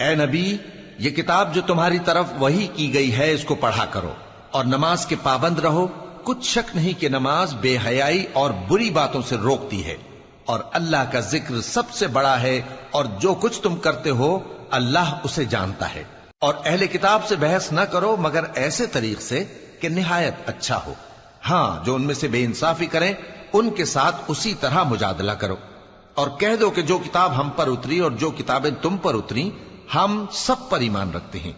اے نبی، یہ کتاب جو تمہاری طرف وحی کی گئی ہے اس کو پڑھا کرو اور نماز کے پابند رہو۔ کچھ شک نہیں کہ نماز بے حیائی اور بری باتوں سے روکتی ہے، اور اللہ کا ذکر سب سے بڑا ہے، اور جو کچھ تم کرتے ہو اللہ اسے جانتا ہے۔ اور اہل کتاب سے بحث نہ کرو مگر ایسے طریق سے کہ نہایت اچھا ہو۔ ہاں، جو ان میں سے بے انصافی کریں ان کے ساتھ اسی طرح مجادلہ کرو، اور کہہ دو کہ جو کتاب ہم پر اتری اور جو کتابیں تم پر اتری ہم سب پر ایمان رکھتے ہیں،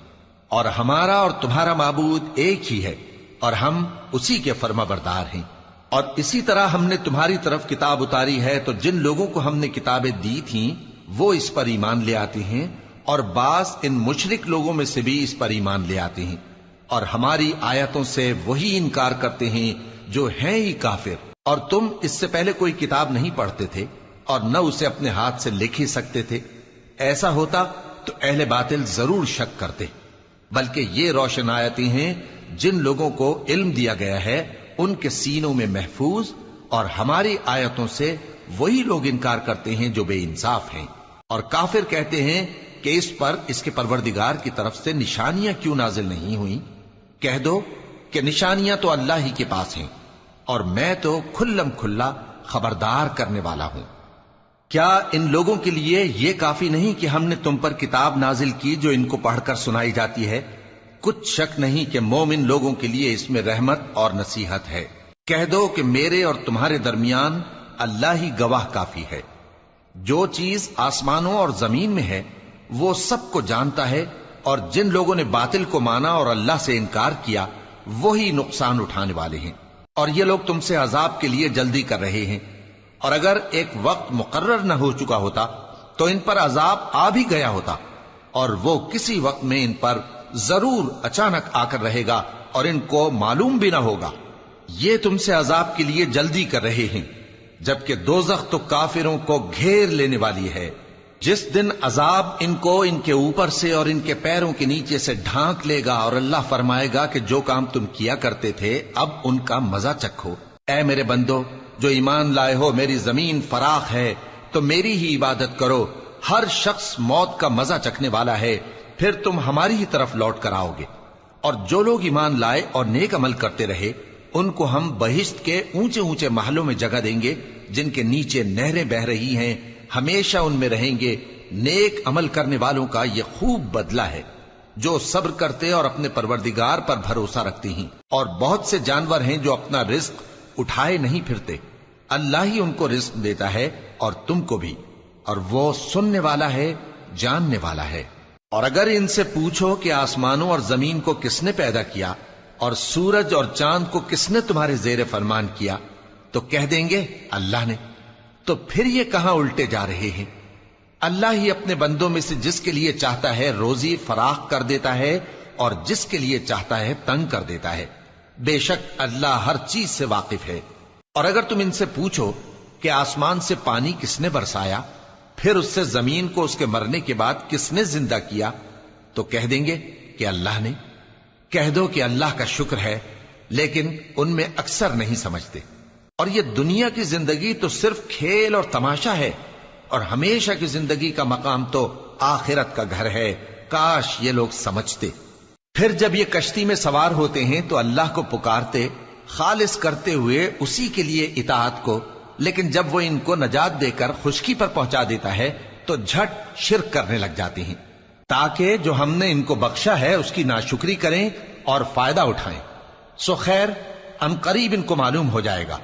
اور ہمارا اور تمہارا معبود ایک ہی ہے، اور ہم اسی کے فرما بردار ہیں۔ اور اسی طرح ہم نے تمہاری طرف کتاب اتاری ہے تو جن لوگوں کو ہم نے کتابیں دی تھیں وہ اس پر ایمان لے آتے ہیں، اور بعض ان مشرک لوگوں میں سے بھی اس پر ایمان لے آتے ہیں، اور ہماری آیتوں سے وہی انکار کرتے ہیں جو ہیں ہی کافر۔ اور تم اس سے پہلے کوئی کتاب نہیں پڑھتے تھے اور نہ اسے اپنے ہاتھ سے لکھ ہی سکتے تھے۔ ایسا ہوتا تو اہل باطل ضرور شک کرتے، بلکہ یہ روشن آیتیں ہیں جن لوگوں کو علم دیا گیا ہے ان کے سینوں میں محفوظ، اور ہماری آیتوں سے وہی لوگ انکار کرتے ہیں جو بے انصاف ہیں۔ اور کافر کہتے ہیں کہ اس پر اس کے پروردگار کی طرف سے نشانیاں کیوں نازل نہیں ہوئیں؟ کہہ دو کہ نشانیاں تو اللہ ہی کے پاس ہیں، اور میں تو کھلم کھلا خبردار کرنے والا ہوں۔ کیا ان لوگوں کے لیے یہ کافی نہیں کہ ہم نے تم پر کتاب نازل کی جو ان کو پڑھ کر سنائی جاتی ہے؟ کچھ شک نہیں کہ مومن لوگوں کے لیے اس میں رحمت اور نصیحت ہے۔ کہہ دو کہ میرے اور تمہارے درمیان اللہ ہی گواہ کافی ہے۔ جو چیز آسمانوں اور زمین میں ہے وہ سب کو جانتا ہے، اور جن لوگوں نے باطل کو مانا اور اللہ سے انکار کیا وہی نقصان اٹھانے والے ہیں۔ اور یہ لوگ تم سے عذاب کے لیے جلدی کر رہے ہیں، اور اگر ایک وقت مقرر نہ ہو چکا ہوتا تو ان پر عذاب آ بھی گیا ہوتا، اور وہ کسی وقت میں ان پر ضرور اچانک آ کر رہے گا اور ان کو معلوم بھی نہ ہوگا۔ یہ تم سے عذاب کے لیے جلدی کر رہے ہیں، جبکہ دوزخ تو کافروں کو گھیر لینے والی ہے۔ جس دن عذاب ان کو ان کے اوپر سے اور ان کے پیروں کے نیچے سے ڈھانک لے گا، اور اللہ فرمائے گا کہ جو کام تم کیا کرتے تھے اب ان کا مزہ چکھو۔ اے میرے بندو جو ایمان لائے ہو، میری زمین فراخ ہے تو میری ہی عبادت کرو۔ ہر شخص موت کا مزہ چکھنے والا ہے، پھر تم ہماری ہی طرف لوٹ کر آؤ گے۔ اور جو لوگ ایمان لائے اور نیک عمل کرتے رہے ان کو ہم بہشت کے اونچے اونچے محلوں میں جگہ دیں گے جن کے نیچے نہریں بہہ رہی ہیں، ہمیشہ ان میں رہیں گے۔ نیک عمل کرنے والوں کا یہ خوب بدلہ ہے جو صبر کرتے اور اپنے پروردگار پر بھروسہ رکھتے ہیں۔ اور بہت سے جانور ہیں جو اپنا رزق اٹھائے نہیں پھرتے، اللہ ہی ان کو رزق دیتا ہے اور تم کو بھی، اور وہ سننے والا ہے، جاننے والا ہے۔ اور اگر ان سے پوچھو کہ آسمانوں اور زمین کو کس نے پیدا کیا اور سورج اور چاند کو کس نے تمہارے زیر فرمان کیا تو کہہ دیں گے اللہ نے۔ تو پھر یہ کہاں الٹے جا رہے ہیں؟ اللہ ہی اپنے بندوں میں سے جس کے لیے چاہتا ہے روزی فراخ کر دیتا ہے اور جس کے لیے چاہتا ہے تنگ کر دیتا ہے۔ بے شک اللہ ہر چیز سے واقف ہے۔ اور اگر تم ان سے پوچھو کہ آسمان سے پانی کس نے برسایا، پھر اس سے زمین کو اس کے مرنے کے بعد کس نے زندہ کیا تو کہہ دیں گے کہ اللہ نے۔ کہہ دو کہ اللہ کا شکر ہے، لیکن ان میں اکثر نہیں سمجھتے۔ اور یہ دنیا کی زندگی تو صرف کھیل اور تماشا ہے، اور ہمیشہ کی زندگی کا مقام تو آخرت کا گھر ہے۔ کاش یہ لوگ سمجھتے۔ پھر جب یہ کشتی میں سوار ہوتے ہیں تو اللہ کو پکارتے خالص کرتے ہوئے اسی کے لیے اطاعت کو، لیکن جب وہ ان کو نجات دے کر خشکی پر پہنچا دیتا ہے تو جھٹ شرک کرنے لگ جاتے ہیں، تاکہ جو ہم نے ان کو بخشا ہے اس کی ناشکری کریں اور فائدہ اٹھائیں۔ سو خیر ان قریب ان کو معلوم ہو جائے گا۔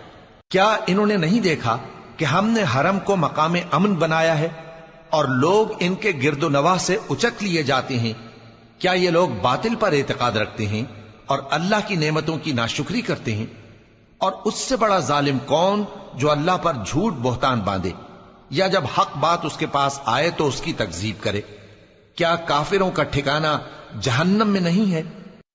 کیا انہوں نے نہیں دیکھا کہ ہم نے حرم کو مقام امن بنایا ہے اور لوگ ان کے گرد و نواح سے اچک لیے جاتے ہیں؟ کیا یہ لوگ باطل پر اعتقاد رکھتے ہیں اور اللہ کی نعمتوں کی ناشکری کرتے ہیں؟ اور اس سے بڑا ظالم کون جو اللہ پر جھوٹ بہتان باندھے، یا جب حق بات اس کے پاس آئے تو اس کی تکذیب کرے؟ کیا کافروں کا ٹھکانہ جہنم میں نہیں ہے؟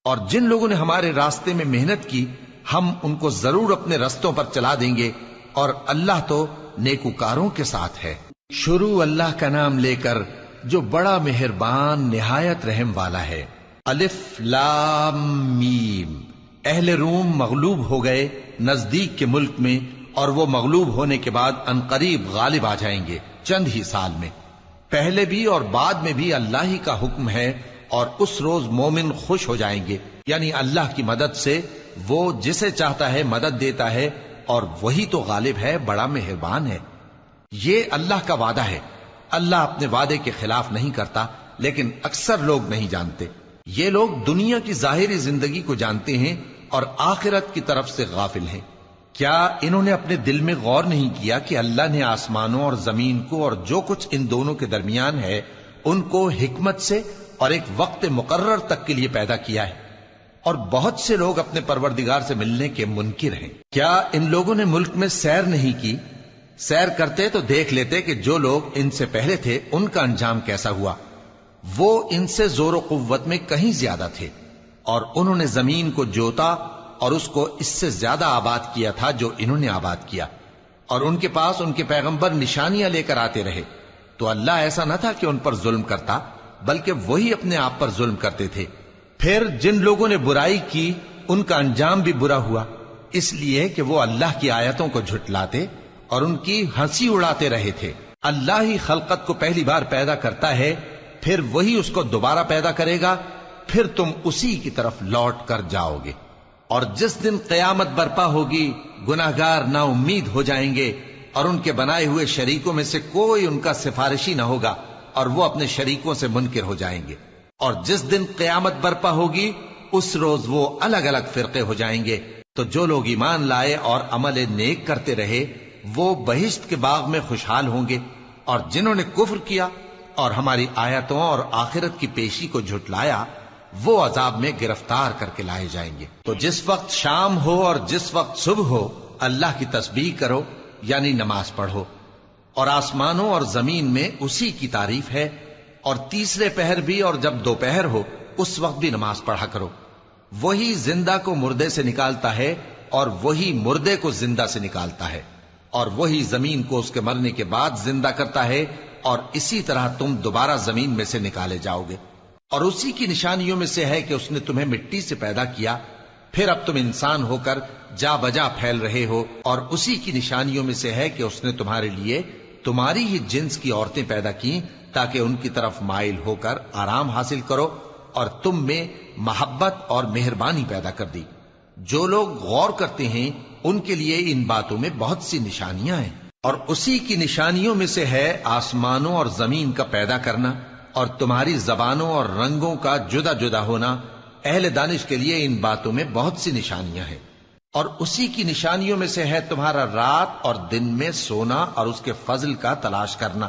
اور جن لوگوں نے ہمارے راستے میں محنت کی ہم ان کو ضرور اپنے رستوں پر چلا دیں گے، اور اللہ تو نیکوکاروں کے ساتھ ہے۔ شروع اللہ کا نام لے کر جو بڑا مہربان نہایت رحم والا ہے۔ الف لام میم۔ اہل روم مغلوب ہو گئے نزدیک کے ملک میں، اور وہ مغلوب ہونے کے بعد عنقریب غالب آ جائیں گے چند ہی سال میں۔ پہلے بھی اور بعد میں بھی اللہ ہی کا حکم ہے، اور اس روز مومن خوش ہو جائیں گے، یعنی اللہ کی مدد سے وہ جسے چاہتا ہے مدد دیتا ہے، اور وہی تو غالب ہے، بڑا مہربان ہے۔ یہ اللہ کا وعدہ ہے، اللہ اپنے وعدے کے خلاف نہیں کرتا، لیکن اکثر لوگ نہیں جانتے۔ یہ لوگ دنیا کی ظاہری زندگی کو جانتے ہیں اور آخرت کی طرف سے غافل ہیں۔ کیا انہوں نے اپنے دل میں غور نہیں کیا کہ اللہ نے آسمانوں اور زمین کو اور جو کچھ ان دونوں کے درمیان ہے ان کو حکمت سے اور ایک وقت مقرر تک کے لیے پیدا کیا ہے؟ اور بہت سے لوگ اپنے پروردگار سے ملنے کے منکر ہیں۔ کیا ان لوگوں نے ملک میں سیر نہیں کی؟ سیر کرتے تو دیکھ لیتے کہ جو لوگ ان سے پہلے تھے ان کا انجام کیسا ہوا۔ وہ ان سے زور و قوت میں کہیں زیادہ تھے، اور انہوں نے زمین کو جوتا اور اس کو اس سے زیادہ آباد کیا تھا جو انہوں نے آباد کیا، اور ان کے پاس ان کے پیغمبر نشانیاں لے کر آتے رہے، تو اللہ ایسا نہ تھا کہ ان پر ظلم کرتا، بلکہ وہی اپنے آپ پر ظلم کرتے تھے۔ پھر جن لوگوں نے برائی کی ان کا انجام بھی برا ہوا، اس لیے کہ وہ اللہ کی آیتوں کو جھٹلاتے اور ان کی ہنسی اڑاتے رہے تھے۔ اللہ ہی خلقت کو پہلی بار پیدا کرتا ہے، پھر وہی اس کو دوبارہ پیدا کرے گا، پھر تم اسی کی طرف لوٹ کر جاؤ گے۔ اور جس دن قیامت برپا ہوگی گناہگار نا امید ہو جائیں گے، اور ان کے بنائے ہوئے شریکوں میں سے کوئی ان کا سفارشی نہ ہوگا، اور وہ اپنے شریکوں سے منکر ہو جائیں گے۔ اور جس دن قیامت برپا ہوگی اس روز وہ الگ الگ فرقے ہو جائیں گے، تو جو لوگ ایمان لائے اور عمل نیک کرتے رہے وہ بہشت کے باغ میں خوشحال ہوں گے، اور جنہوں نے کفر کیا اور ہماری آیتوں اور آخرت کی پیشی کو جھٹلایا وہ عذاب میں گرفتار کر کے لائے جائیں گے۔ تو جس وقت شام ہو اور جس وقت صبح ہو اللہ کی تسبیح کرو، یعنی نماز پڑھو، اور آسمانوں اور زمین میں اسی کی تعریف ہے، اور تیسرے پہر بھی اور جب دوپہر ہو اس وقت بھی نماز پڑھا کرو۔ وہی زندہ کو مردے سے نکالتا ہے اور وہی مردے کو زندہ سے نکالتا ہے، اور وہی زمین کو اس کے مرنے کے بعد زندہ کرتا ہے، اور اسی طرح تم دوبارہ زمین میں سے نکالے جاؤ گے۔ اور اسی کی نشانیوں میں سے ہے کہ اس نے تمہیں مٹی سے پیدا کیا، پھر اب تم انسان ہو کر جا بجا پھیل رہے ہو، اور اسی کی نشانیوں میں سے ہے کہ اس نے تمہارے لیے تمہاری ہی جنس کی عورتیں پیدا کی تاکہ ان کی طرف مائل ہو کر آرام حاصل کرو، اور تم میں محبت اور مہربانی پیدا کر دی۔ جو لوگ غور کرتے ہیں ان کے لیے ان باتوں میں بہت سی نشانیاں ہیں۔ اور اسی کی نشانیوں میں سے ہے آسمانوں اور زمین کا پیدا کرنا، اور تمہاری زبانوں اور رنگوں کا جدا جدا ہونا۔ اہل دانش کے لیے ان باتوں میں بہت سی نشانیاں ہیں۔ اور اسی کی نشانیوں میں سے ہے تمہارا رات اور دن میں سونا اور اس کے فضل کا تلاش کرنا۔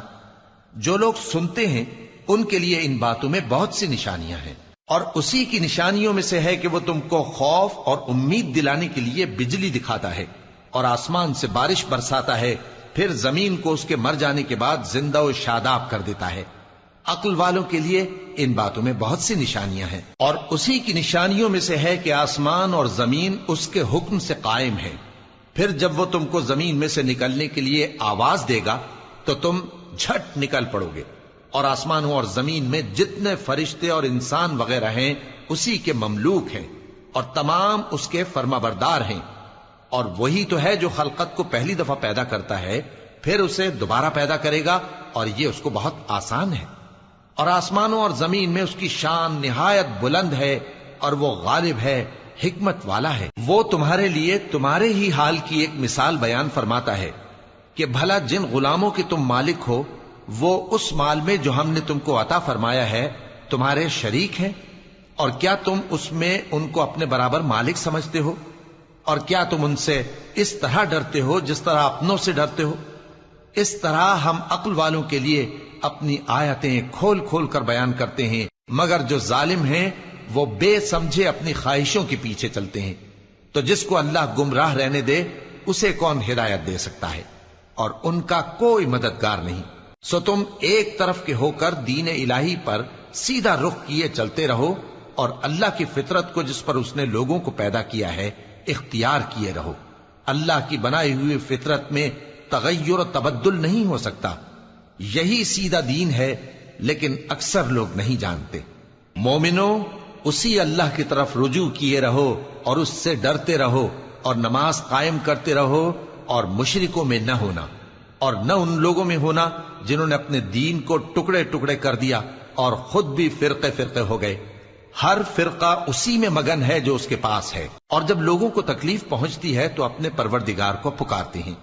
جو لوگ سنتے ہیں ان کے لیے ان باتوں میں بہت سی نشانیاں ہیں۔ اور اسی کی نشانیوں میں سے ہے کہ وہ تم کو خوف اور امید دلانے کے لیے بجلی دکھاتا ہے، اور آسمان سے بارش برساتا ہے، پھر زمین کو اس کے مر جانے کے بعد زندہ و شاداب کر دیتا ہے۔ عقل والوں کے لیے ان باتوں میں بہت سی نشانیاں ہیں۔ اور اسی کی نشانیوں میں سے ہے کہ آسمان اور زمین اس کے حکم سے قائم ہے، پھر جب وہ تم کو زمین میں سے نکلنے کے لیے آواز دے گا تو تم جھٹ نکل پڑو گے۔ اور آسمانوں اور زمین میں جتنے فرشتے اور انسان وغیرہ ہیں اسی کے مملوک ہیں، اور تمام اس کے فرما بردار ہیں۔ اور وہی تو ہے جو خلقت کو پہلی دفعہ پیدا کرتا ہے، پھر اسے دوبارہ پیدا کرے گا، اور یہ اس کو بہت آسان ہے۔ اور آسمانوں اور زمین میں اس کی شان نہایت بلند ہے، اور وہ غالب ہے، حکمت والا ہے۔ وہ تمہارے لیے تمہارے ہی حال کی ایک مثال بیان فرماتا ہے کہ بھلا جن غلاموں کے تم مالک ہو وہ اس مال میں جو ہم نے تم کو عطا فرمایا ہے تمہارے شریک ہیں، اور کیا تم اس میں ان کو اپنے برابر مالک سمجھتے ہو؟ اور کیا تم ان سے اس طرح ڈرتے ہو جس طرح اپنوں سے ڈرتے ہو؟ اس طرح ہم عقل والوں کے لیے اپنی آیتیں کھول کھول کر بیان کرتے ہیں، مگر جو ظالم ہیں وہ بے سمجھے اپنی خواہشوں کے پیچھے چلتے ہیں۔ تو جس کو اللہ گمراہ رہنے دے اسے کون ہدایت دے سکتا ہے، اور ان کا کوئی مددگار نہیں۔ سو تم ایک طرف کے ہو کر دین الہی پر سیدھا رخ کیے چلتے رہو، اور اللہ کی فطرت کو جس پر اس نے لوگوں کو پیدا کیا ہے اختیار کیے رہو۔ اللہ کی بنائی ہوئی فطرت میں تغیر و تبدل نہیں ہو سکتا، یہی سیدھا دین ہے، لیکن اکثر لوگ نہیں جانتے۔ مومنو، اسی اللہ کی طرف رجوع کیے رہو اور اس سے ڈرتے رہو، اور نماز قائم کرتے رہو، اور مشرکوں میں نہ ہونا، اور نہ ان لوگوں میں ہونا جنہوں نے اپنے دین کو ٹکڑے ٹکڑے کر دیا اور خود بھی فرقے فرقے ہو گئے. ہر فرقہ اسی میں مگن ہے جو اس کے پاس ہے، اور جب لوگوں کو تکلیف پہنچتی ہے تو اپنے پروردگار کو پکارتے ہیں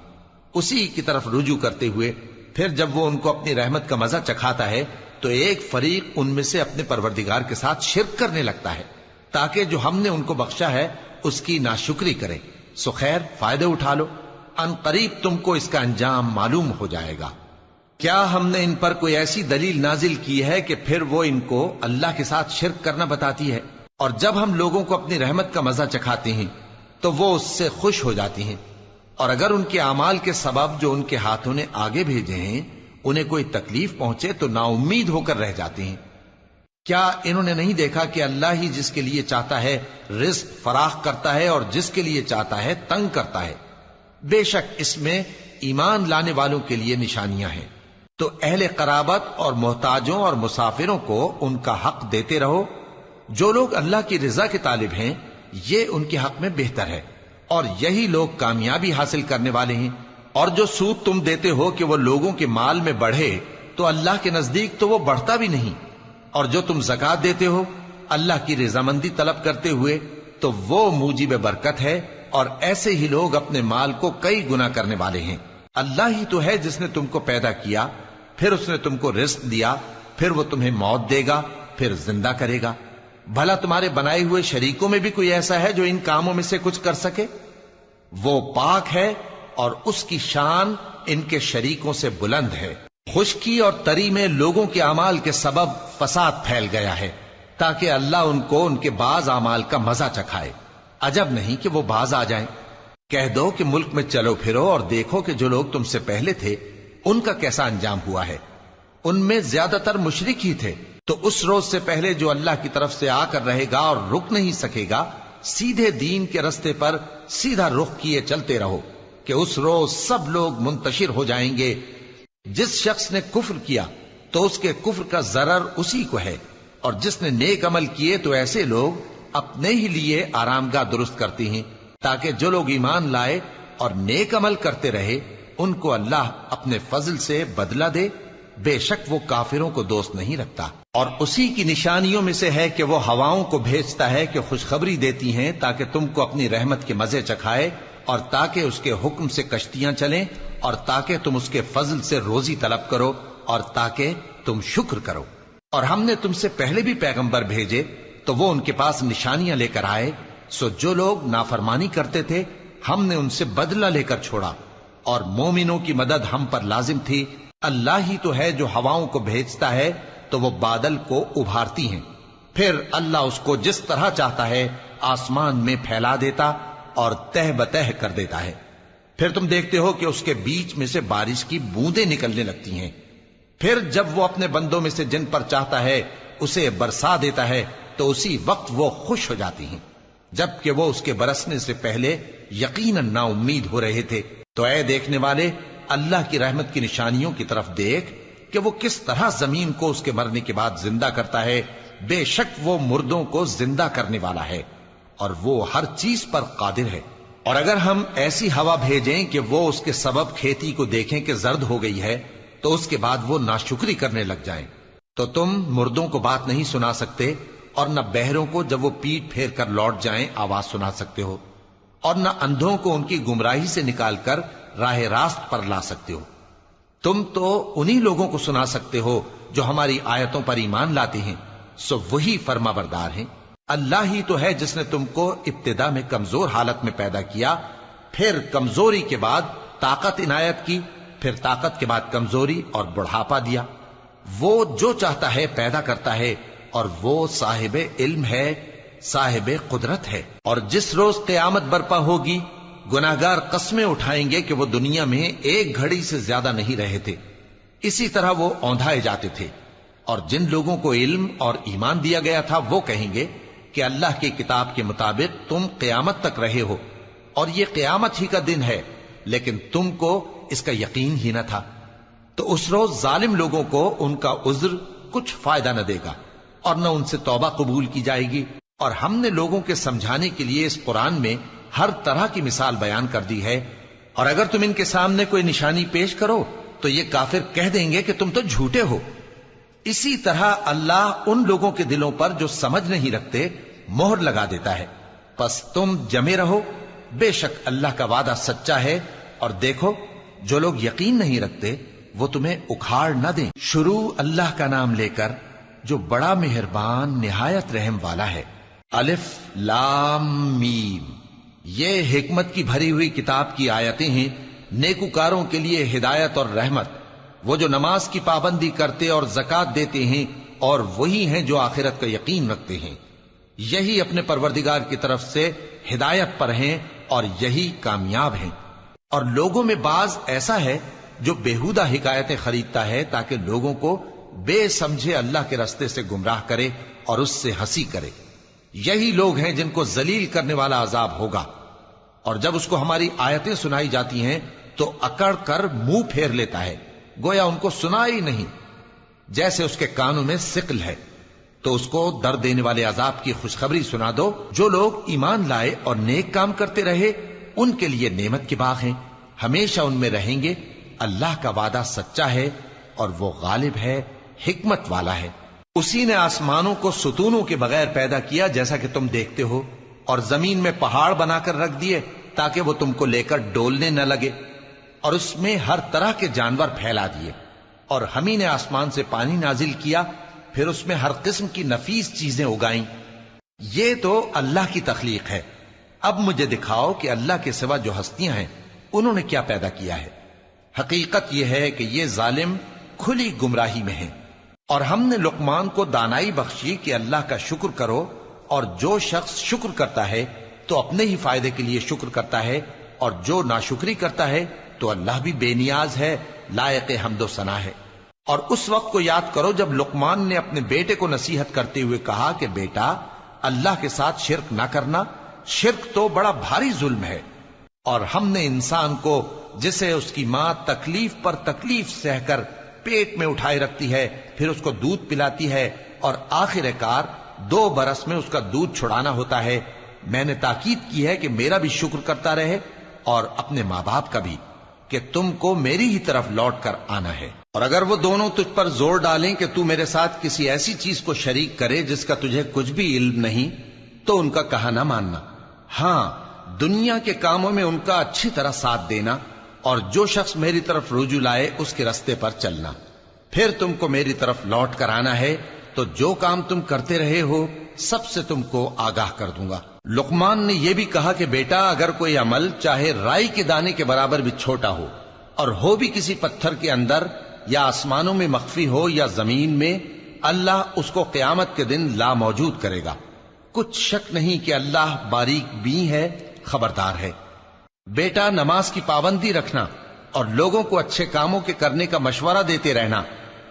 اسی کی طرف رجوع کرتے ہوئے. پھر جب وہ ان کو اپنی رحمت کا مزہ چکھاتا ہے تو ایک فریق ان میں سے اپنے پروردگار کے ساتھ شرک کرنے لگتا ہے تاکہ جو ہم نے ان کو بخشا ہے اس کی ناشکری کرے. سو خیر، فائدے اٹھا لو، ان قریب تم کو اس کا انجام معلوم ہو جائے گا. کیا ہم نے ان پر کوئی ایسی دلیل نازل کی ہے کہ پھر وہ ان کو اللہ کے ساتھ شرک کرنا بتاتی ہے؟ اور جب ہم لوگوں کو اپنی رحمت کا مزہ چکھاتے ہیں تو وہ اس سے خوش ہو جاتی ہیں، اور اگر ان کے اعمال کے سبب جو ان کے ہاتھوں نے آگے بھیجے ہیں انہیں کوئی تکلیف پہنچے تو نا امید ہو کر رہ جاتے ہیں. کیا انہوں نے نہیں دیکھا کہ اللہ ہی جس کے لیے چاہتا ہے رزق فراخ کرتا ہے اور جس کے لیے چاہتا ہے تنگ کرتا ہے؟ بے شک اس میں ایمان لانے والوں کے لیے نشانیاں ہیں. تو اہل قرابت اور محتاجوں اور مسافروں کو ان کا حق دیتے رہو. جو لوگ اللہ کی رضا کے طالب ہیں یہ ان کے حق میں بہتر ہے، اور یہی لوگ کامیابی حاصل کرنے والے ہیں. اور جو سود تم دیتے ہو کہ وہ لوگوں کے مال میں بڑھے تو اللہ کے نزدیک تو وہ بڑھتا بھی نہیں. اور جو تم زکات دیتے ہو اللہ کی رضامندی طلب کرتے ہوئے تو وہ موجب برکت ہے، اور ایسے ہی لوگ اپنے مال کو کئی گنا کرنے والے ہیں. اللہ ہی تو ہے جس نے تم کو پیدا کیا، پھر اس نے تم کو رزق دیا، پھر وہ تمہیں موت دے گا، پھر زندہ کرے گا. بھلا تمہارے بنائے ہوئے شریکوں میں بھی کوئی ایسا ہے جو ان کاموں میں سے کچھ کر سکے؟ وہ پاک ہے اور اس کی شان ان کے شریکوں سے بلند ہے. خشکی اور تری میں لوگوں کے اعمال کے سبب فساد پھیل گیا ہے تاکہ اللہ ان کو ان کے بعض اعمال کا مزہ چکھائے. عجب نہیں کہ وہ باز آ جائیں. کہہ دو کہ ملک میں چلو پھرو اور دیکھو کہ جو لوگ تم سے پہلے تھے ان کا کیسا انجام ہوا ہے. ان میں زیادہ تر مشرک ہی تھے. تو اس روز سے پہلے جو اللہ کی طرف سے آ کر رہے گا اور رک نہیں سکے گا، سیدھے دین کے رستے پر سیدھا رخ کیے چلتے رہو کہ اس روز سب لوگ منتشر ہو جائیں گے. جس شخص نے کفر کیا تو اس کے کفر کا ضرر اسی کو ہے، اور جس نے نیک عمل کیے تو ایسے لوگ اپنے ہی لیے آرامگاہ درست کرتے ہیں تاکہ جو لوگ ایمان لائے اور نیک عمل کرتے رہے ان کو اللہ اپنے فضل سے بدلہ دے. بے شک وہ کافروں کو دوست نہیں رکھتا. اور اسی کی نشانیوں میں سے ہے کہ وہ ہواؤں کو بھیجتا ہے کہ خوشخبری دیتی ہیں تاکہ تم کو اپنی رحمت کے مزے چکھائے، اور تاکہ اس کے حکم سے کشتیاں چلیں، اور تاکہ تم اس کے فضل سے روزی طلب کرو، اور تاکہ تم شکر کرو. اور ہم نے تم سے پہلے بھی پیغمبر بھیجے تو وہ ان کے پاس نشانیاں لے کر آئے. سو جو لوگ نافرمانی کرتے تھے ہم نے ان سے بدلہ لے کر چھوڑا، اور مومنوں کی مدد ہم پر لازم تھی. اللہ ہی تو ہے جو ہواؤں کو بھیجتا ہے تو وہ بادل کو ابھارتی ہیں، پھر اللہ اس کو جس طرح چاہتا ہے آسمان میں پھیلا دیتا اور تہ بتہ کر دیتا ہے. پھر تم دیکھتے ہو کہ اس کے بیچ میں سے بارش کی بوندیں نکلنے لگتی ہیں. پھر جب وہ اپنے بندوں میں سے جن پر چاہتا ہے اسے برسا دیتا ہے تو اسی وقت وہ خوش ہو جاتی ہیں، جبکہ وہ اس کے برسنے سے پہلے یقیناً نا امید ہو رہے تھے. تو اے دیکھنے والے، اللہ کی رحمت کی نشانیوں کی طرف دیکھ کہ وہ کس طرح زمین کو اس کے مرنے کے بعد زندہ کرتا ہے. بے شک وہ مردوں کو زندہ کرنے والا ہے اور وہ ہر چیز پر قادر ہے. اور اگر ہم ایسی ہوا بھیجیں کہ وہ اس کے سبب کھیتی کو دیکھیں کہ زرد ہو گئی ہے تو اس کے بعد وہ ناشکری کرنے لگ جائیں، تو تم مردوں کو بات نہیں سنا سکتے، اور نہ بہروں کو جب وہ پیٹ پھیر کر لوٹ جائیں آواز سنا سکتے ہو، اور نہ اندھوں کو ان کی گمراہی سے نکال کر راہ راست پر لا سکتے ہو. تم تو انہی لوگوں کو سنا سکتے ہو جو ہماری آیتوں پر ایمان لاتے ہیں. سو وہی فرما بردار ہیں. اللہ ہی تو ہے جس نے تم کو ابتدا میں کمزور حالت میں پیدا کیا، پھر کمزوری کے بعد طاقت عنایت کی، پھر طاقت کے بعد کمزوری اور بڑھاپا دیا. وہ جو چاہتا ہے پیدا کرتا ہے، اور وہ صاحب علم ہے، صاحب قدرت ہے. اور جس روز قیامت برپا ہوگی گناہگار قسمیں اٹھائیں گے کہ وہ دنیا میں ایک گھڑی سے زیادہ نہیں رہے تھے. اسی طرح وہ اوندھائے جاتے تھے. اور جن لوگوں کو علم اور ایمان دیا گیا تھا وہ کہیں گے کہ اللہ کی کتاب کے مطابق تم قیامت تک رہے ہو، اور یہ قیامت ہی کا دن ہے، لیکن تم کو اس کا یقین ہی نہ تھا. تو اس روز ظالم لوگوں کو ان کا عذر کچھ فائدہ نہ دے گا، اور نہ ان سے توبہ قبول کی جائے گی. اور ہم نے لوگوں کے سمجھانے کے لیے اس قرآن میں ہر طرح کی مثال بیان کر دی ہے. اور اگر تم ان کے سامنے کوئی نشانی پیش کرو تو یہ کافر کہہ دیں گے کہ تم تو جھوٹے ہو۔ اسی طرح اللہ ان لوگوں کے دلوں پر جو سمجھ نہیں رکھتے مہر لگا دیتا ہے۔ پس تم جمے رہو، بے شک اللہ کا وعدہ سچا ہے، اور دیکھو جو لوگ یقین نہیں رکھتے وہ تمہیں اکھاڑ نہ دیں۔ شروع اللہ کا نام لے کر جو بڑا مہربان نہایت رحم والا ہے۔ الف لام میم، یہ حکمت کی بھری ہوئی کتاب کی آیتیں ہیں، نیکوکاروں کے لیے ہدایت اور رحمت، وہ جو نماز کی پابندی کرتے اور زکوٰۃ دیتے ہیں، اور وہی ہیں جو آخرت کا یقین رکھتے ہیں، یہی اپنے پروردگار کی طرف سے ہدایت پر ہیں اور یہی کامیاب ہیں۔ اور لوگوں میں بعض ایسا ہے جو بیہودہ حکایتیں خریدتا ہے تاکہ لوگوں کو بے سمجھے اللہ کے رستے سے گمراہ کرے اور اس سے ہنسی کرے۔ یہی لوگ ہیں جن کو ذلیل کرنے والا عذاب ہوگا، اور جب اس کو ہماری آیتیں سنائی جاتی ہیں تو اکڑ کر منہ پھیر لیتا ہے، گویا ان کو سنا ہی نہیں، جیسے اس کے کانوں میں ثقل ہے۔ تو اس کو درد دینے والے عذاب کی خوشخبری سنا دو۔ جو لوگ ایمان لائے اور نیک کام کرتے رہے ان کے لیے نعمت کے باغ ہیں، ہمیشہ ان میں رہیں گے۔ اللہ کا وعدہ سچا ہے اور وہ غالب ہے، حکمت والا ہے۔ اسی نے آسمانوں کو ستونوں کے بغیر پیدا کیا جیسا کہ تم دیکھتے ہو، اور زمین میں پہاڑ بنا کر رکھ دیے تاکہ وہ تم کو لے کر ڈولنے نہ لگے، اور اس میں ہر طرح کے جانور پھیلا دیے، اور ہم ہی نے آسمان سے پانی نازل کیا، پھر اس میں ہر قسم کی نفیس چیزیں اگائیں۔ یہ تو اللہ کی تخلیق ہے۔ اب مجھے دکھاؤ کہ اللہ کے سوا جو ہستیاں ہیں انہوں نے کیا پیدا کیا ہے۔ حقیقت یہ ہے کہ یہ ظالم کھلی گمراہی میں ہیں۔ اور ہم نے لقمان کو دانائی بخشی کہ اللہ کا شکر کرو، اور جو شخص شکر کرتا ہے تو اپنے ہی فائدے کے لیے شکر کرتا ہے، اور جو ناشکری کرتا ہے تو اللہ بھی بے نیاز ہے، لائق حمد و ثنا ہے۔ اور اس وقت کو یاد کرو جب لقمان نے اپنے بیٹے کو نصیحت کرتے ہوئے کہا کہ بیٹا، اللہ کے ساتھ شرک نہ کرنا، شرک تو بڑا بھاری ظلم ہے۔ اور ہم نے انسان کو جسے اس کی ماں تکلیف پر تکلیف سہ کر پیٹ میں اٹھائے رکھتی ہے، پھر اس کو دودھ پلاتی ہے، اور آخر کار 2 برس میں اس کا دودھ چھڑانا ہوتا ہے، میں نے تاکید کی ہے کہ میرا بھی شکر کرتا رہے اور اپنے ماں باپ کا بھی، کہ تم کو میری ہی طرف لوٹ کر آنا ہے۔ اور اگر وہ دونوں تجھ پر زور ڈالیں کہ تو میرے ساتھ کسی ایسی چیز کو شریک کرے جس کا تجھے کچھ بھی علم نہیں، تو ان کا کہا نہ ماننا، ہاں دنیا کے کاموں میں ان کا اچھی طرح ساتھ دینا، اور جو شخص میری طرف رجوع لائے اس کے رستے پر چلنا، پھر تم کو میری طرف لوٹ کر آنا ہے، تو جو کام تم کرتے رہے ہو سب سے تم کو آگاہ کر دوں گا۔ لقمان نے یہ بھی کہا کہ بیٹا، اگر کوئی عمل چاہے رائی کے دانے کے برابر بھی چھوٹا ہو، اور ہو بھی کسی پتھر کے اندر یا آسمانوں میں مخفی ہو یا زمین میں، اللہ اس کو قیامت کے دن لا موجود کرے گا۔ کچھ شک نہیں کہ اللہ باریک بین ہے، خبردار ہے۔ بیٹا، نماز کی پابندی رکھنا اور لوگوں کو اچھے کاموں کے کرنے کا مشورہ دیتے رہنا،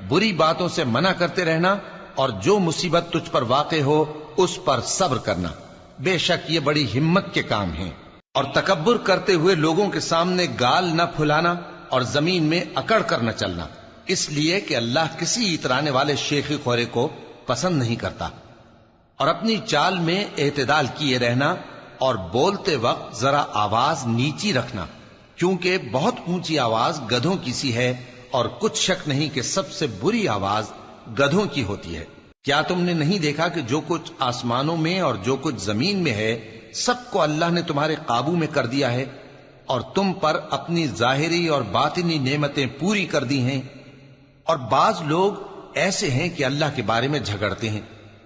بری باتوں سے منع کرتے رہنا، اور جو مصیبت تجھ پر واقع ہو اس پر صبر کرنا، بے شک یہ بڑی ہمت کے کام ہیں۔ اور تکبر کرتے ہوئے لوگوں کے سامنے گال نہ پھلانا اور زمین میں اکڑ کر نہ چلنا، اس لیے کہ اللہ کسی اترانے والے شیخی خورے کو پسند نہیں کرتا۔ اور اپنی چال میں اعتدال کیے رہنا، اور بولتے وقت ذرا آواز نیچی رکھنا، کیونکہ بہت اونچی آواز گدھوں کی سی ہے، اور کچھ شک نہیں کہ سب سے بری آواز گدھوں کی ہوتی ہے۔ کیا تم نے نہیں دیکھا کہ جو کچھ آسمانوں میں اور جو کچھ زمین میں ہے سب کو اللہ نے تمہارے قابو میں کر دیا ہے، اور تم پر اپنی ظاہری اور باطنی نعمتیں پوری کر دی ہیں۔ اور بعض لوگ ایسے ہیں کہ اللہ کے بارے میں جھگڑتے ہیں،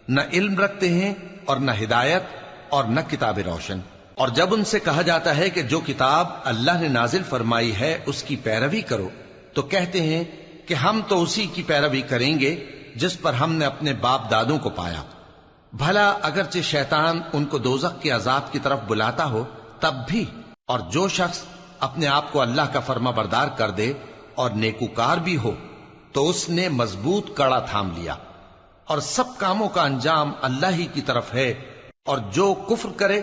نہ علم رکھتے ہیں اور نہ ہدایت اور نہ کتاب روشن۔ اور جب ان سے کہا جاتا ہے کہ جو کتاب اللہ نے نازل فرمائی ہے اس کی پیروی کرو، تو کہتے ہیں کہ ہم تو اسی کی پیروی کریں گے جس پر ہم نے اپنے باپ دادوں کو پایا۔ بھلا اگرچہ شیطان ان کو دوزخ کے عذاب کی طرف بلاتا ہو تب بھی۔ اور جو شخص اپنے آپ کو اللہ کا فرما بردار کر دے اور نیکوکار بھی ہو تو اس نے مضبوط کڑا تھام لیا، اور سب کاموں کا انجام اللہ ہی کی طرف ہے۔ اور جو کفر کرے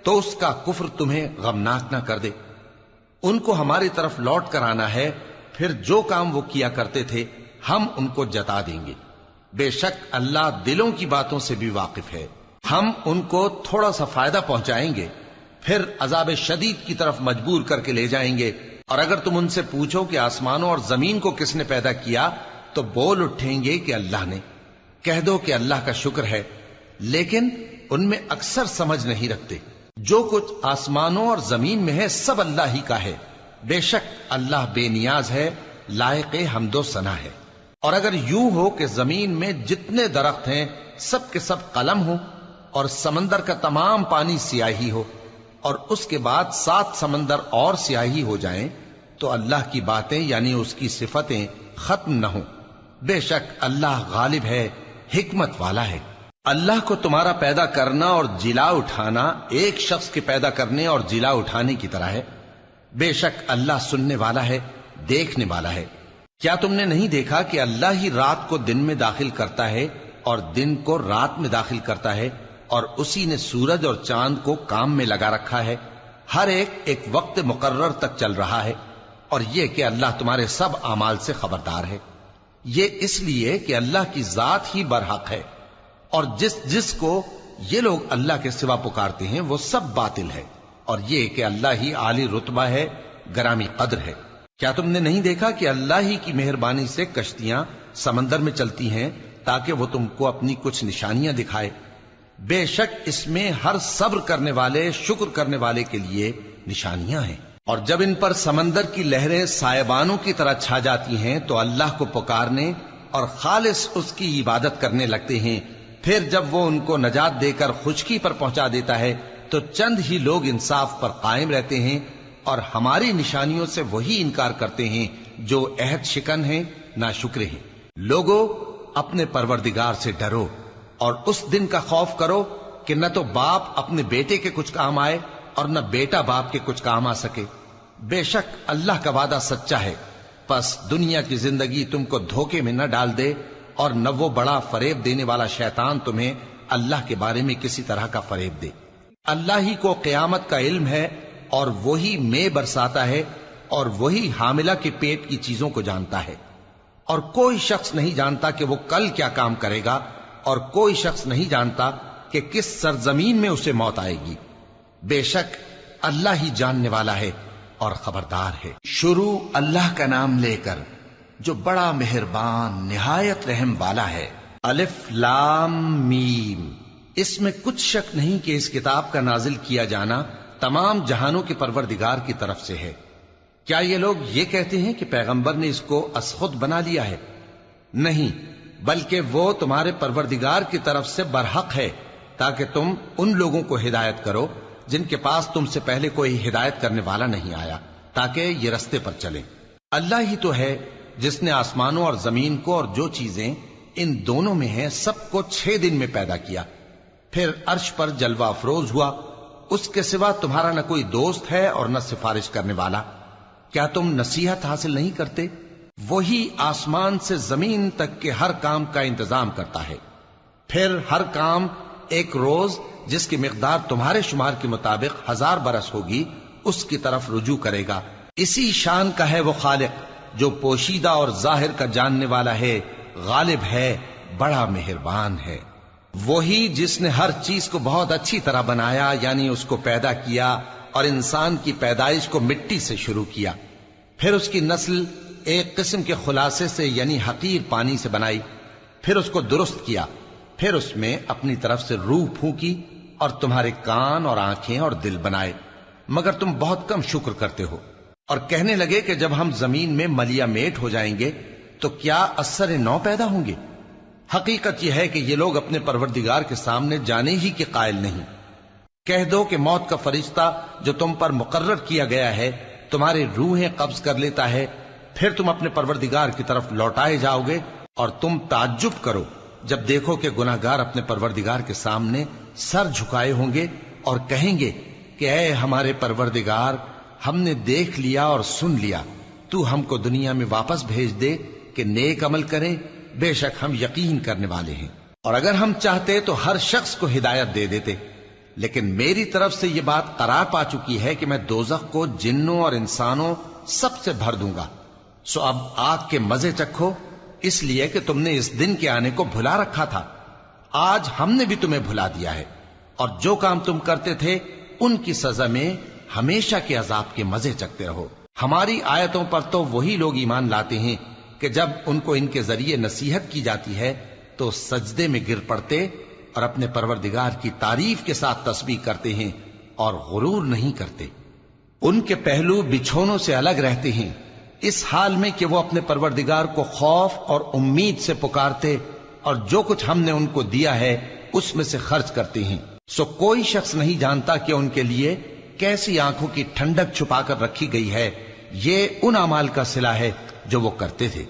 تو اس کا کفر تمہیں غمناک نہ کر دے۔ ان کو ہماری طرف لوٹ کر آنا ہے، پھر جو کام وہ کیا کرتے تھے ہم ان کو جتا دیں گے۔ بے شک اللہ دلوں کی باتوں سے بھی واقف ہے۔ ہم ان کو تھوڑا سا فائدہ پہنچائیں گے، پھر عذاب شدید کی طرف مجبور کر کے لے جائیں گے، اور اگر تم ان سے پوچھو کہ آسمانوں اور زمین کو کس نے پیدا کیا تو بول اٹھیں گے کہ اللہ نے۔ کہہ دو کہ اللہ کا شکر ہے، لیکن ان میں اکثر سمجھ نہیں رکھتے۔ جو کچھ آسمانوں اور زمین میں ہے سب اللہ ہی کا ہے، بے شک اللہ بے نیاز ہے، لائق حمد و ثنا ہے۔ اور اگر یوں ہو کہ زمین میں جتنے درخت ہیں سب کے سب قلم ہو، اور سمندر کا تمام پانی سیاہی ہو، اور اس کے بعد 7 سمندر اور سیاہی ہو جائیں، تو اللہ کی باتیں یعنی اس کی صفتیں ختم نہ ہوں۔ بے شک اللہ غالب ہے، حکمت والا ہے۔ اللہ کو تمہارا پیدا کرنا اور جلا اٹھانا ایک شخص کے پیدا کرنے اور جلا اٹھانے کی طرح ہے۔ بے شک اللہ سننے والا ہے، دیکھنے والا ہے۔ کیا تم نے نہیں دیکھا کہ اللہ ہی رات کو دن میں داخل کرتا ہے اور دن کو رات میں داخل کرتا ہے، اور اسی نے سورج اور چاند کو کام میں لگا رکھا ہے، ہر ایک وقت مقرر تک چل رہا ہے، اور یہ کہ اللہ تمہارے سب اعمال سے خبردار ہے۔ یہ اس لیے کہ اللہ کی ذات ہی برحق ہے، اور جس کو یہ لوگ اللہ کے سوا پکارتے ہیں وہ سب باطل ہے، اور یہ کہ اللہ ہی عالی رتبہ ہے، گرامی قدر ہے۔ کیا تم نے نہیں دیکھا کہ اللہ ہی کی مہربانی سے کشتیاں سمندر میں چلتی ہیں تاکہ وہ تم کو اپنی کچھ نشانیاں دکھائے؟ بے شک اس میں ہر صبر کرنے والے، شکر کرنے والے کے لیے نشانیاں ہیں۔ اور جب ان پر سمندر کی لہریں سائبانوں کی طرح چھا جاتی ہیں تو اللہ کو پکارنے اور خالص اس کی عبادت کرنے لگتے ہیں، پھر جب وہ ان کو نجات دے کر خشکی پر پہنچا دیتا ہے تو چند ہی لوگ انصاف پر قائم رہتے ہیں، اور ہماری نشانیوں سے وہی انکار کرتے ہیں جو عہد شکن ہیں، ناشکرے ہیں۔ لوگو اپنے پروردگار سے ڈرو اور اس دن کا خوف کرو کہ نہ تو باپ اپنے بیٹے کے کچھ کام آئے اور نہ بیٹا باپ کے کچھ کام آ سکے۔ بے شک اللہ کا وعدہ سچا ہے، پس دنیا کی زندگی تم کو دھوکے میں نہ ڈال دے، اور نہ وہ بڑا فریب دینے والا شیطان تمہیں اللہ کے بارے میں کسی طرح کا فریب دے۔ اللہ ہی کو قیامت کا علم ہے، اور وہی میں برساتا ہے، اور وہی حاملہ کے پیٹ کی چیزوں کو جانتا ہے، اور کوئی شخص نہیں جانتا کہ وہ کل کیا کام کرے گا، اور کوئی شخص نہیں جانتا کہ کس سرزمین میں اسے موت آئے گی۔ بے شک اللہ ہی جاننے والا ہے اور خبردار ہے۔ شروع اللہ کا نام لے کر جو بڑا مہربان نہایت رحم والا ہے۔ الف لام میم۔ اس میں کچھ شک نہیں کہ اس کتاب کا نازل کیا جانا تمام جہانوں کے پروردگار کی طرف سے ہے۔ کیا یہ لوگ یہ کہتے ہیں کہ پیغمبر نے اس کو از خود بنا لیا ہے؟ نہیں، بلکہ وہ تمہارے پروردگار کی طرف سے برحق ہے، تاکہ تم ان لوگوں کو ہدایت کرو جن کے پاس تم سے پہلے کوئی ہدایت کرنے والا نہیں آیا، تاکہ یہ رستے پر چلیں۔ اللہ ہی تو ہے جس نے آسمانوں اور زمین کو اور جو چیزیں ان دونوں میں ہیں سب کو 6 دن میں پیدا کیا، پھر عرش پر جلوہ افروز ہوا۔ اس کے سوا تمہارا نہ کوئی دوست ہے اور نہ سفارش کرنے والا۔ کیا تم نصیحت حاصل نہیں کرتے؟ وہی آسمان سے زمین تک کے ہر کام کا انتظام کرتا ہے، پھر ہر کام ایک روز جس کی مقدار تمہارے شمار کے مطابق 1000 برس ہوگی اس کی طرف رجوع کرے گا۔ اسی شان کا ہے وہ خالق جو پوشیدہ اور ظاہر کا جاننے والا ہے، غالب ہے، بڑا مہربان ہے۔ وہی جس نے ہر چیز کو بہت اچھی طرح بنایا، یعنی اس کو پیدا کیا، اور انسان کی پیدائش کو مٹی سے شروع کیا، پھر اس کی نسل ایک قسم کے خلاصے سے یعنی حقیر پانی سے بنائی، پھر اس کو درست کیا، پھر اس میں اپنی طرف سے روح پھونکی، اور تمہارے کان اور آنکھیں اور دل بنائے، مگر تم بہت کم شکر کرتے ہو۔ اور کہنے لگے کہ جب ہم زمین میں ملیا میٹ ہو جائیں گے تو کیا اثر نو پیدا ہوں گے؟ حقیقت یہ ہے کہ یہ لوگ اپنے پروردگار کے سامنے جانے ہی کے قائل نہیں۔ کہہ دو کہ موت کا فرشتہ جو تم پر مقرر کیا گیا ہے تمہاری روحیں قبض کر لیتا ہے، پھر تم اپنے پروردگار کی طرف لوٹائے جاؤ گے، اور تم تعجب کرو جب دیکھو کہ گناہگار اپنے پروردگار کے سامنے سر جھکائے ہوں گے اور کہیں گے کہ اے ہمارے پروردگار، ہم نے دیکھ لیا اور سن لیا، تو ہم کو دنیا میں واپس بھیج دے کہ نیک عمل کریں، بے شک ہم یقین کرنے والے ہیں۔ اور اگر ہم چاہتے تو ہر شخص کو ہدایت دے دیتے، لیکن میری طرف سے یہ بات قرار پا چکی ہے کہ میں دوزخ کو جنوں اور انسانوں سب سے بھر دوں گا، سو اب آگ کے مزے چکھو، اس لیے کہ تم نے اس دن کے آنے کو بھلا رکھا تھا۔ آج ہم نے بھی تمہیں بھلا دیا ہے، اور جو کام تم کرتے تھے ان کی سزا میں ہمیشہ کے عذاب کے مزے چکتے رہو۔ ہماری آیتوں پر تو وہی لوگ ایمان لاتے ہیں کہ جب ان کو ان کے ذریعے نصیحت کی جاتی ہے تو سجدے میں گر پڑتے اور اپنے پروردگار کی تعریف کے ساتھ تسبیح کرتے ہیں اور غرور نہیں کرتے۔ ان کے پہلو بچھونوں سے الگ رہتے ہیں، اس حال میں کہ وہ اپنے پروردگار کو خوف اور امید سے پکارتے اور جو کچھ ہم نے ان کو دیا ہے اس میں سے خرچ کرتے ہیں۔ سو کوئی شخص نہیں جانتا کہ ان کے لیے کیسی آنکھوں کی ٹھنڈک چھپا کر رکھی گئی ہے، یہ ان اعمال کا صلہ ہے جو وہ کرتے تھے۔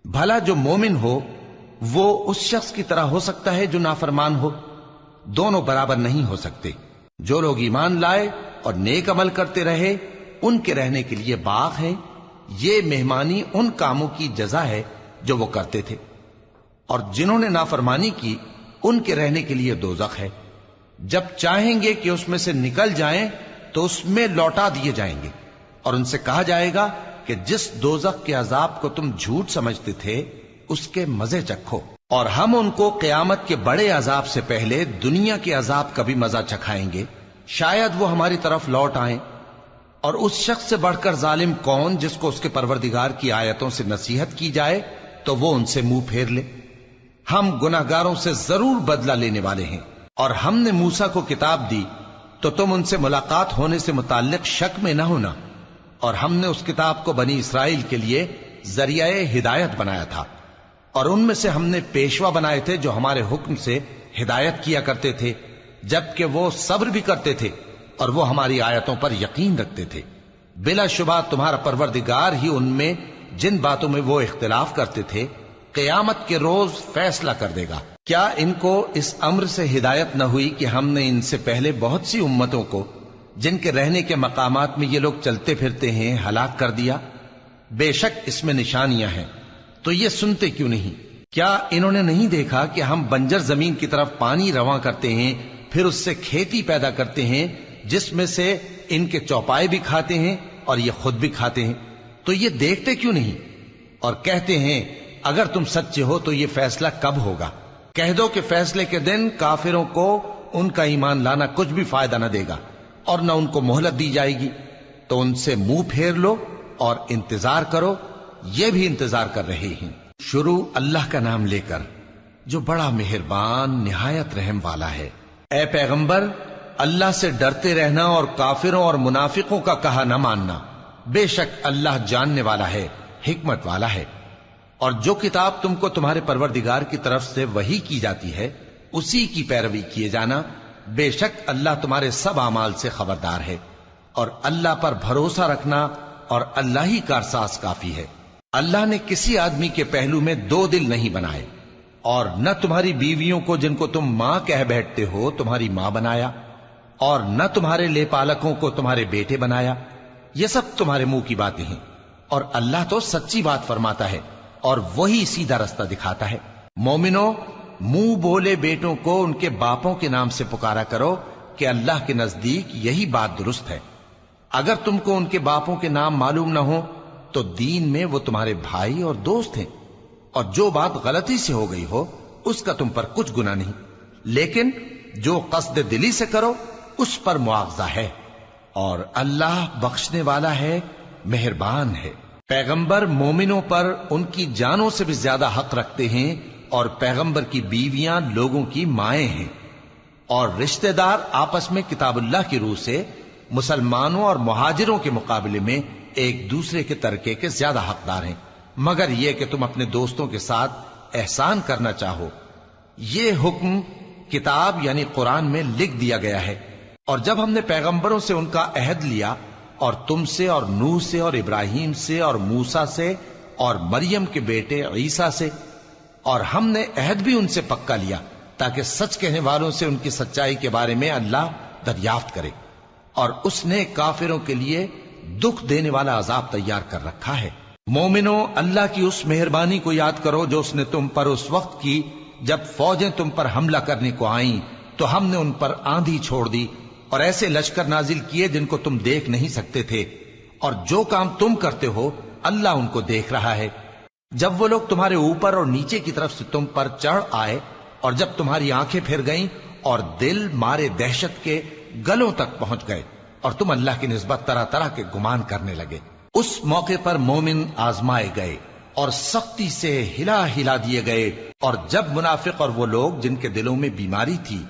بھلا جو مومن ہو وہ اس شخص کی طرح ہو سکتا ہے جو نافرمان ہو؟ دونوں برابر نہیں ہو سکتے۔ جو لوگ ایمان لائے اور نیک عمل کرتے رہے ان کے رہنے کے لیے باغ ہے، یہ مہمانی ان کاموں کی جزا ہے جو وہ کرتے تھے، اور جنہوں نے نافرمانی کی ان کے رہنے کے لیے دوزخ ہے، جب چاہیں گے کہ اس میں سے نکل جائیں تو اس میں لوٹا دیے جائیں گے، اور ان سے کہا جائے گا کہ جس دوزخ کے عذاب کو تم جھوٹ سمجھتے تھے اس کے مزے چکھو، اور ہم ان کو قیامت کے بڑے عذاب سے پہلے دنیا کے عذاب کا بھی مزہ چکھائیں گے، شاید وہ ہماری طرف لوٹ آئیں۔ اور اس شخص سے بڑھ کر ظالم کون جس کو اس کے پروردگار کی آیتوں سے نصیحت کی جائے تو وہ ان سے منہ پھیر لے۔ ہم گناہگاروں سے ضرور بدلہ لینے والے ہیں، اور ہم نے موسیٰ کو کتاب دی تو تم ان سے ملاقات ہونے سے متعلق شک میں نہ ہونا، اور ہم نے اس کتاب کو بنی اسرائیل کے لیے ذریعہ ہدایت بنایا تھا، اور ان میں سے ہم نے پیشوا بنائے تھے جو ہمارے حکم سے ہدایت کیا کرتے تھے، جبکہ وہ صبر بھی کرتے تھے اور وہ ہماری آیتوں پر یقین رکھتے تھے۔ بلا شبہ تمہارا پروردگار ہی ان میں جن باتوں میں وہ اختلاف کرتے تھے قیامت کے روز فیصلہ کر دے گا۔ کیا ان کو اس امر سے ہدایت نہ ہوئی کہ ہم نے ان سے پہلے بہت سی امتوں کو جن کے رہنے کے مقامات میں یہ لوگ چلتے پھرتے ہیں ہلاک کر دیا؟ بے شک اس میں نشانیاں ہیں، تو یہ سنتے کیوں نہیں؟ کیا انہوں نے نہیں دیکھا کہ ہم بنجر زمین کی طرف پانی رواں کرتے ہیں، پھر اس سے کھیتی پیدا کرتے ہیں جس میں سے ان کے چوپائے بھی کھاتے ہیں اور یہ خود بھی کھاتے ہیں؟ تو یہ دیکھتے کیوں نہیں؟ اور کہتے ہیں اگر تم سچے ہو تو یہ فیصلہ کب ہوگا؟ کہہ دو کہ فیصلے کے دن کافروں کو ان کا ایمان لانا کچھ بھی فائدہ نہ دے گا اور نہ ان کو مہلت دی جائے گی، تو ان سے منہ پھیر لو اور انتظار کرو، یہ بھی انتظار کر رہے ہیں۔ شروع اللہ کا نام لے کر جو بڑا مہربان نہایت رحم والا ہے۔ اے پیغمبر، اللہ سے ڈرتے رہنا اور کافروں اور منافقوں کا کہا نہ ماننا، بے شک اللہ جاننے والا ہے، حکمت والا ہے۔ اور جو کتاب تم کو تمہارے پروردگار کی طرف سے وحی کی جاتی ہے اسی کی پیروی کیے جانا، بے شک اللہ تمہارے سب اعمال سے خبردار ہے۔ اور اللہ پر بھروسہ رکھنا اور اللہ ہی کارساز کافی ہے۔ اللہ نے کسی آدمی کے پہلو میں دو دل نہیں بنائے، اور نہ تمہاری بیویوں کو جن کو تم ماں کہہ بیٹھتے ہو تمہاری ماں بنایا، اور نہ تمہارے لے پالکوں کو تمہارے بیٹے بنایا، یہ سب تمہارے منہ کی باتیں ہیں، اور اللہ تو سچی بات فرماتا ہے اور وہی سیدھا رستہ دکھاتا ہے۔ مومنو، منہ بولے بیٹوں کو ان کے باپوں کے نام سے پکارا کرو کہ اللہ کے نزدیک یہی بات درست ہے۔ اگر تم کو ان کے باپوں کے نام معلوم نہ ہو تو دین میں وہ تمہارے بھائی اور دوست ہیں، اور جو بات غلطی سے ہو گئی ہو اس کا تم پر کچھ گناہ نہیں، لیکن جو قصد دلی سے کرو اس پر معاوضہ ہے، اور اللہ بخشنے والا ہے، مہربان ہے۔ پیغمبر مومنوں پر ان کی جانوں سے بھی زیادہ حق رکھتے ہیں، اور پیغمبر کی بیویاں لوگوں کی مائیں ہیں، اور رشتہ دار آپس میں کتاب اللہ کی روح سے مسلمانوں اور مہاجروں کے مقابلے میں ایک دوسرے کے ترکے کے زیادہ حقدار ہیں، مگر یہ کہ تم اپنے دوستوں کے ساتھ احسان کرنا چاہو۔ یہ حکم کتاب یعنی قرآن میں لکھ دیا گیا ہے۔ اور جب ہم نے پیغمبروں سے ان کا عہد لیا، اور تم سے اور نوح سے اور ابراہیم سے اور موسیٰ سے اور مریم کے بیٹے عیسیٰ سے، اور ہم نے عہد بھی ان سے پکا لیا تاکہ سچ کہنے والوں سے ان کی سچائی کے بارے میں اللہ دریافت کرے، اور اس نے کافروں کے لیے دکھ دینے والا عذاب تیار کر رکھا ہے۔ مومنو، اللہ کی اس مہربانی کو یاد کرو جو اس نے تم پر اس وقت کی جب فوجیں تم پر حملہ کرنے کو آئیں تو ہم نے ان پر آندھی چھوڑ دی اور ایسے لشکر نازل کیے جن کو تم دیکھ نہیں سکتے تھے، اور جو کام تم کرتے ہو اللہ ان کو دیکھ رہا ہے۔ جب وہ لوگ تمہارے اوپر اور نیچے کی طرف سے تم پر چڑھ آئے، اور جب تمہاری آنکھیں پھر گئیں اور دل مارے دہشت کے گلوں تک پہنچ گئے، اور تم اللہ کی نسبت طرح طرح کے گمان کرنے لگے۔ اس موقع پر مومن آزمائے گئے اور سختی سے ہلا ہلا دیے گئے، اور جب منافق اور وہ لوگ جن کے دلوں میں بیماری تھی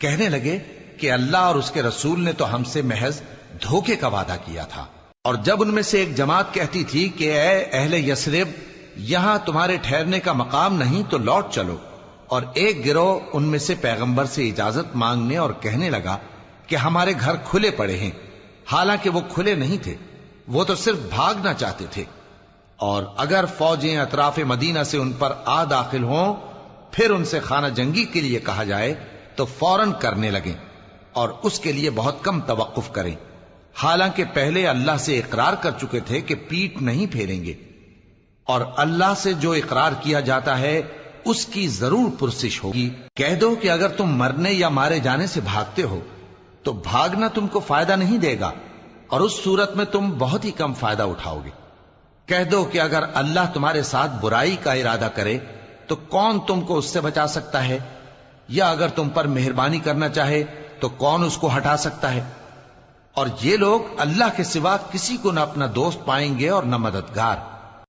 کہنے لگے کہ اللہ اور اس کے رسول نے تو ہم سے محض دھوکے کا وعدہ کیا تھا، اور جب ان میں سے ایک جماعت کہتی تھی کہ اے اہل یثرب، یہاں تمہارے ٹھہرنے کا مقام نہیں تو لوٹ چلو، اور ایک گروہ ان میں سے پیغمبر سے اجازت مانگنے اور کہنے لگا کہ ہمارے گھر کھلے پڑے ہیں، حالانکہ وہ کھلے نہیں تھے، وہ تو صرف بھاگنا چاہتے تھے، اور اگر فوجیں اطراف مدینہ سے ان پر آ داخل ہوں پھر ان سے خانہ جنگی کے لیے کہا جائے تو فوراً کرنے لگیں، اور اس کے لیے بہت کم توقف کریں، حالانکہ پہلے اللہ سے اقرار کر چکے تھے کہ پیٹ نہیں پھیریں گے، اور اللہ سے جو اقرار کیا جاتا ہے اس کی ضرور پرسش ہوگی۔ کہہ دو کہ اگر تم مرنے یا مارے جانے سے بھاگتے ہو تو بھاگنا تم کو فائدہ نہیں دے گا، اور اس صورت میں تم بہت ہی کم فائدہ اٹھاؤ گے۔ کہہ دو کہ اگر اللہ تمہارے ساتھ برائی کا ارادہ کرے تو کون تم کو اس سے بچا سکتا ہے، یا اگر تم پر مہربانی کرنا چاہے تو کون اس کو ہٹا سکتا ہے۔ اور یہ لوگ اللہ کے سوا کسی کو نہ اپنا دوست پائیں گے اور نہ مددگار۔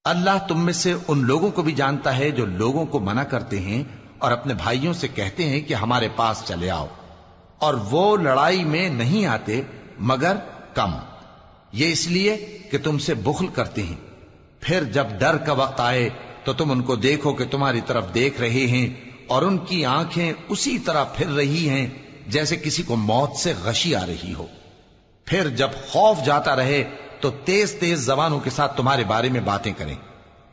اللہ تم میں سے ان لوگوں کو بھی جانتا ہے جو لوگوں کو منع کرتے ہیں اور اپنے بھائیوں سے کہتے ہیں کہ ہمارے پاس چلے آؤ، اور وہ لڑائی میں نہیں آتے مگر کم، یہ اس لیے کہ تم سے بخل کرتے ہیں۔ پھر جب ڈر کا وقت آئے تو تم ان کو دیکھو کہ تمہاری طرف دیکھ رہے ہیں، اور ان کی آنکھیں اسی طرح پھر رہی ہیں جیسے کسی کو موت سے غشی آ رہی ہو۔ پھر جب خوف جاتا رہے تو تیز تیز زبانوں کے ساتھ تمہارے بارے میں باتیں کریں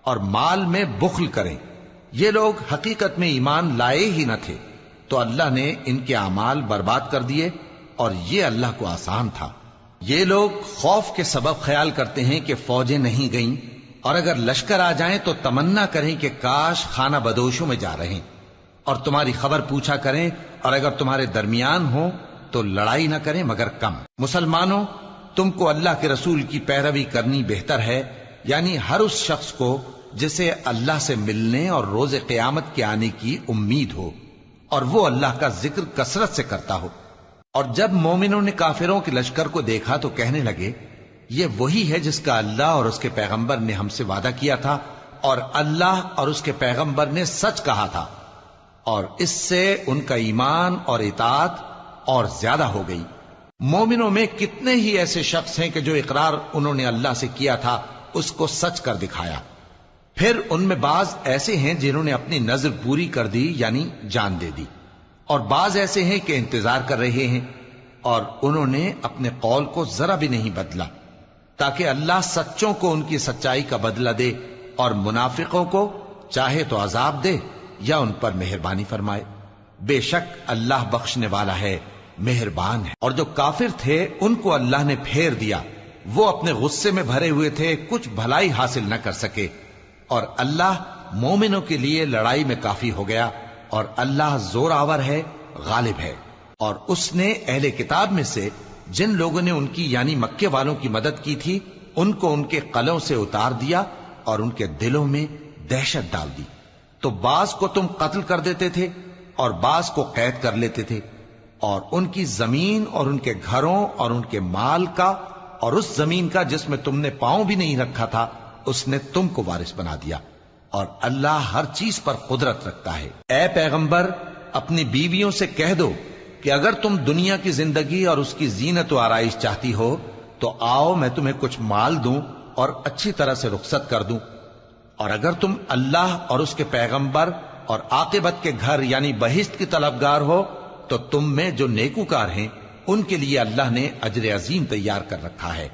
اور مال میں بخل کریں۔ یہ لوگ حقیقت میں ایمان لائے ہی نہ تھے، تو اللہ نے ان کے اعمال برباد کر دیے، اور یہ اللہ کو آسان تھا۔ یہ لوگ خوف کے سبب خیال کرتے ہیں کہ فوجیں نہیں گئیں، اور اگر لشکر آ جائیں تو تمنا کریں کہ کاش خانہ بدوشوں میں جا رہے، اور تمہاری خبر پوچھا کریں، اور اگر تمہارے درمیان ہوں تو لڑائی نہ کریں مگر کم۔ مسلمانوں، تم کو اللہ کے رسول کی پیروی کرنی بہتر ہے، یعنی ہر اس شخص کو جسے اللہ سے ملنے اور روز قیامت کے آنے کی امید ہو، اور وہ اللہ کا ذکر کثرت سے کرتا ہو۔ اور جب مومنوں نے کافروں کے لشکر کو دیکھا تو کہنے لگے یہ وہی ہے جس کا اللہ اور اس کے پیغمبر نے ہم سے وعدہ کیا تھا، اور اللہ اور اس کے پیغمبر نے سچ کہا تھا، اور اس سے ان کا ایمان اور اطاعت اور زیادہ ہو گئی۔ مومنوں میں کتنے ہی ایسے شخص ہیں کہ جو اقرار انہوں نے اللہ سے کیا تھا اس کو سچ کر دکھایا۔ پھر ان میں بعض ایسے ہیں جنہوں نے اپنی نظر پوری کر دی، یعنی جان دے دی، اور بعض ایسے ہیں کہ انتظار کر رہے ہیں، اور انہوں نے اپنے قول کو ذرا بھی نہیں بدلا، تاکہ اللہ سچوں کو ان کی سچائی کا بدلہ دے، اور منافقوں کو چاہے تو عذاب دے یا ان پر مہربانی فرمائے۔ بے شک اللہ بخشنے والا ہے، مہربان ہے۔ اور جو کافر تھے ان کو اللہ نے پھیر دیا، وہ اپنے غصے میں بھرے ہوئے تھے، کچھ بھلائی حاصل نہ کر سکے، اور اللہ مومنوں کے لیے لڑائی میں کافی ہو گیا، اور اللہ زور آور ہے، غالب ہے۔ اور اس نے اہل کتاب میں سے جن لوگوں نے ان کی یعنی مکے والوں کی مدد کی تھی ان کو ان کے قلعوں سے اتار دیا اور ان کے دلوں میں دہشت ڈال دی، تو بعض کو تم قتل کر دیتے تھے اور بعض کو قید کر لیتے تھے، اور ان کی زمین اور ان کے گھروں اور ان کے مال کا اور اس زمین کا جس میں تم نے پاؤں بھی نہیں رکھا تھا اس نے تم کو وارث بنا دیا، اور اللہ ہر چیز پر قدرت رکھتا ہے۔ اے پیغمبر، اپنی بیویوں سے کہہ دو کہ اگر تم دنیا کی زندگی اور اس کی زینت و آرائش چاہتی ہو تو آؤ میں تمہیں کچھ مال دوں اور اچھی طرح سے رخصت کر دوں، اور اگر تم اللہ اور اس کے پیغمبر اور عاقبت کے گھر یعنی بہشت کی طلبگار ہو تو تم میں جو نیکوکار ہیں ان کے لیے اللہ نے اجر عظیم تیار کر رکھا ہے۔